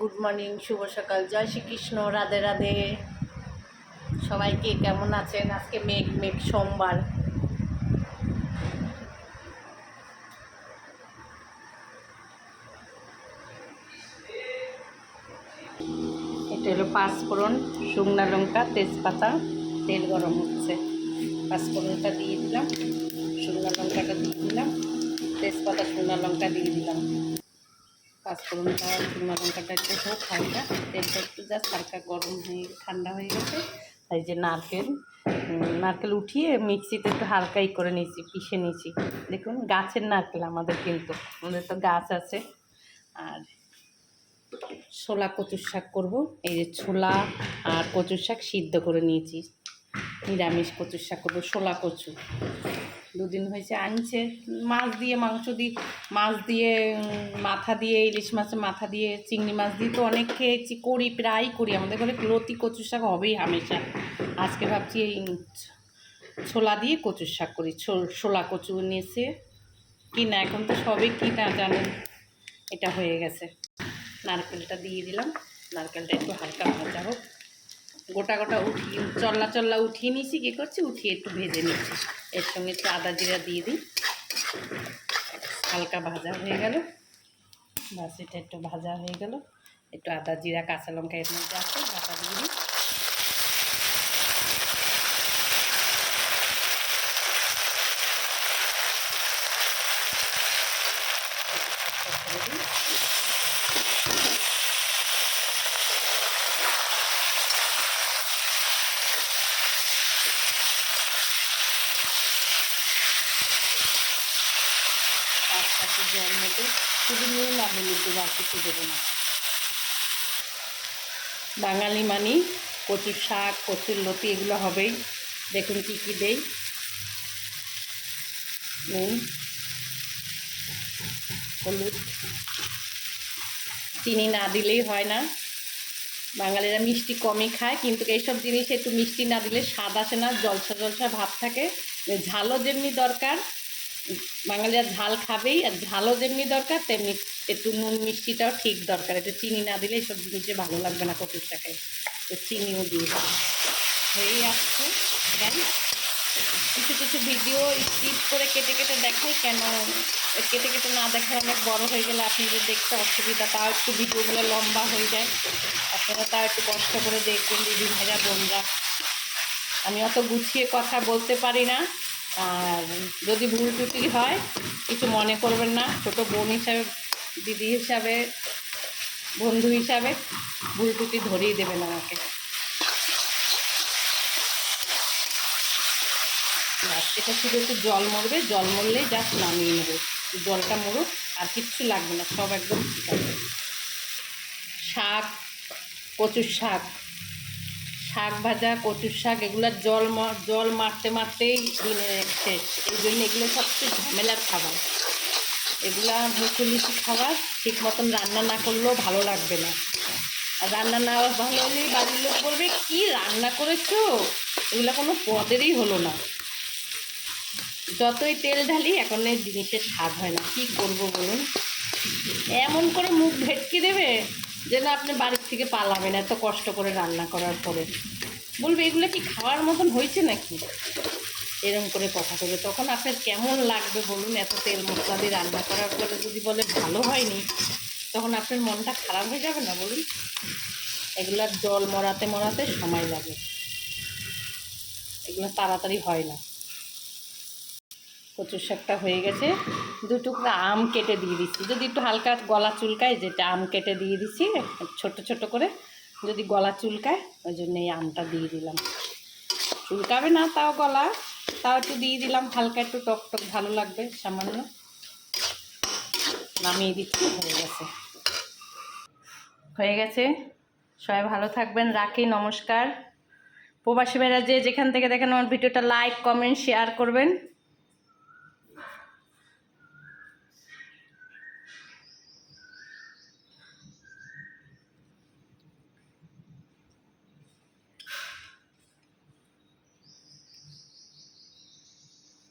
Good morning, শুভ সকাল, জয় শ্রীকৃষ্ণ, রাধে রাধে। সবাইকে কেমন আছেন? আজকে মেঘ মেঘ সোমবার। এটা হলো পাঁচফোড়ন, শুকনো লঙ্কা, তেজপাতা, তেল গরম হচ্ছে। পাঁচফোড়নটা দিয়ে দিলাম, শুকনো লঙ্কাটা দিয়ে দিলাম, তেজপাতা শুকনো লঙ্কা দিয়ে দিলাম। পাঁচফোড়নটা শুকনো লঙ্কাটা একটু হোক হালকা, তেলটা একটু জাস্ট হালকা গরম হয়ে ঠান্ডা হয়ে গেছে। এই যে নারকেল উঠিয়ে মিক্সিতে একটু হালকাই করে নিয়েছি, পিষে নিয়েছি। দেখুন গাছের নারকেল আমাদের, কিন্তু আমাদের তো গাছ আছে। আর ছোলা কচুর শাক করবো। এই যে ছোলা আর কচুর শাক সিদ্ধ করে নিয়েছি, নিরামিষ কচুর শাক করবো। ছোলা কচু দুদিন হয়েছে আনছে, মাছ দিয়ে মাংস দিয়ে, মাছ দিয়ে মাথা দিয়ে, ইলিশ মাছের মাথা দিয়ে, চিংড়ি মাছ দিয়ে তো অনেক খেয়েছি, করি প্রায় করি। আমাদের ঘরে লতি কচুর শাক হবেই হামেশা। আজকে ভাবছি এই ছোলা দিয়ে কচুর শাক করি। ছোলা কচু নিয়েছে কিনা, এখন তো সবই কিনা জানেন। এটা হয়ে গেছে, নারকেলটা দিয়ে দিলাম। নারকেলটা একটু হালকা ভাজা হোক, গোটা গোটা উঠিয়ে চল্লা উঠিয়ে নিয়েছি। কী করছি, উঠিয়ে একটু ভেজে নিচ্ছি। এর সঙ্গে একটু আদা জিরা দিয়ে দিই, হালকা ভাজা হয়ে গেল। বাস, এটা একটু ভাজা হয়ে গেল। একটু আদা জিরা কাঁচা লঙ্কা এর মধ্যে আছে, বাটা দিয়ে দিই। তার জল মতো শুধু নুন আর হলুদ দেবো, আর কিছু দেবো না। বাঙালি মানি কচুর শাক, কচুর লতি এগুলো হবেই। দেখুন কী কী দেই। নুন, হলুদ, চিনি না দিলেই হয় না। বাঙালিরা মিষ্টি কমই খায়, কিন্তু এইসব জিনিস একটু মিষ্টি না দিলে স্বাদ আসে না, জলসা জলসা ভাব থাকে। ঝালও যেমনি দরকার, বাঙালিরা ঝাল খাবেই, আর ঝালও যেমনি দরকার তেমনি একটু নুন মিষ্টিটাও ঠিক দরকার। একটু চিনি না দিলে এইসব জিনিসে ভালো লাগবে না কচুর শাকে। তো চিনিও দিয়ে হয়েই আসছে। কিছু কিছু ভিডিও স্কিপ করে কেটে কেটে দেখাই, কেন কেটে কেটে না দেখায় অনেক বড় হয়ে গেলে আপনাদের দেখতে অসুবিধা, তাও একটু ভিডিওগুলো লম্বা হয়ে যায়। আপনারা তাও একটু কষ্ট করে দেখবেন দিদি ভাইরা বোনরা। আমি অত গুছিয়ে কথা বলতে পারি না, আর যদি ভুল ত্রুটি হয় কিছু মনে করবেন না। ছোটো বোন হিসাবে, দিদি হিসাবে, বন্ধু হিসাবে ভুল ত্রুটি ধরেই দেবেন আমাকে। এটা শুধু একটু জল মরবে, জল মরলেই জাস্ট নামিয়ে নেবে। জলটা মরুক, আর কিচ্ছু লাগবে না, সব একদম ঠিক আছে। শাক, কচুর শাক, শাক ভাজা, কচুর শাক, এগুলোর জল মারতে মারতেই দিনে শেষ। এই জন্য এগুলো সবচেয়ে ঝামেলার খাবার। এগুলা মুখোমুখি খাবার, ঠিক মতন রান্না না করলেও ভালো লাগবে না। আর রান্না না ভালো হলে বাড়ির লোক বলবে কি রান্না করেছো, এগুলো কোনো পদেরই হলো না। যতই তেল ঢালি এখন এই জিনিসের স্বাদ হয় না। কি করব বলুন, এমন করে মুখ ভেটকে দেবে যেন আপনি বাড়ির থেকে পালাবেন, এত কষ্ট করে রান্না করার পরে। বলবে এগুলো কি খাওয়ার মতন হয়েছে নাকি, এরকম করে কথা বলবে। তখন আপনার কেমন লাগবে বলুন? এত তেল মশলা দিয়ে রান্না করার পরে যদি বলে ভালো হয়নি, তখন আপনার মনটা খারাপ হয়ে যাবে না বলুন? এগুলার জল মরাতে মরাতে সময় লাগে, এগুলো তাড়াতাড়ি হয় না। কচুর শাকটা হয়ে গেছে। দু টুকরা আম কেটে দিয়ে দিচ্ছি, যদি একটু হালকা গলা চুলকায়, যেটা আম কেটে দিয়ে দিচ্ছি ছোট ছোট করে, যদি গলা চুলকায় ওই জন্য এই আমটা দিয়ে দিলাম। চুলকাবে না তাও গলা, তাও একটু দিয়ে দিলাম, হালকা একটু টক টক ভালো লাগবে সামান্য। নামিয়ে দিচ্ছি, হয়ে গেছে। হয়ে গেছে। সবাই ভালো থাকবেন, রাখি, নমস্কার। প্রবাসী ভাইরা যে যেখান থেকে দেখেন আমার ভিডিওটা লাইক কমেন্ট শেয়ার করবেন।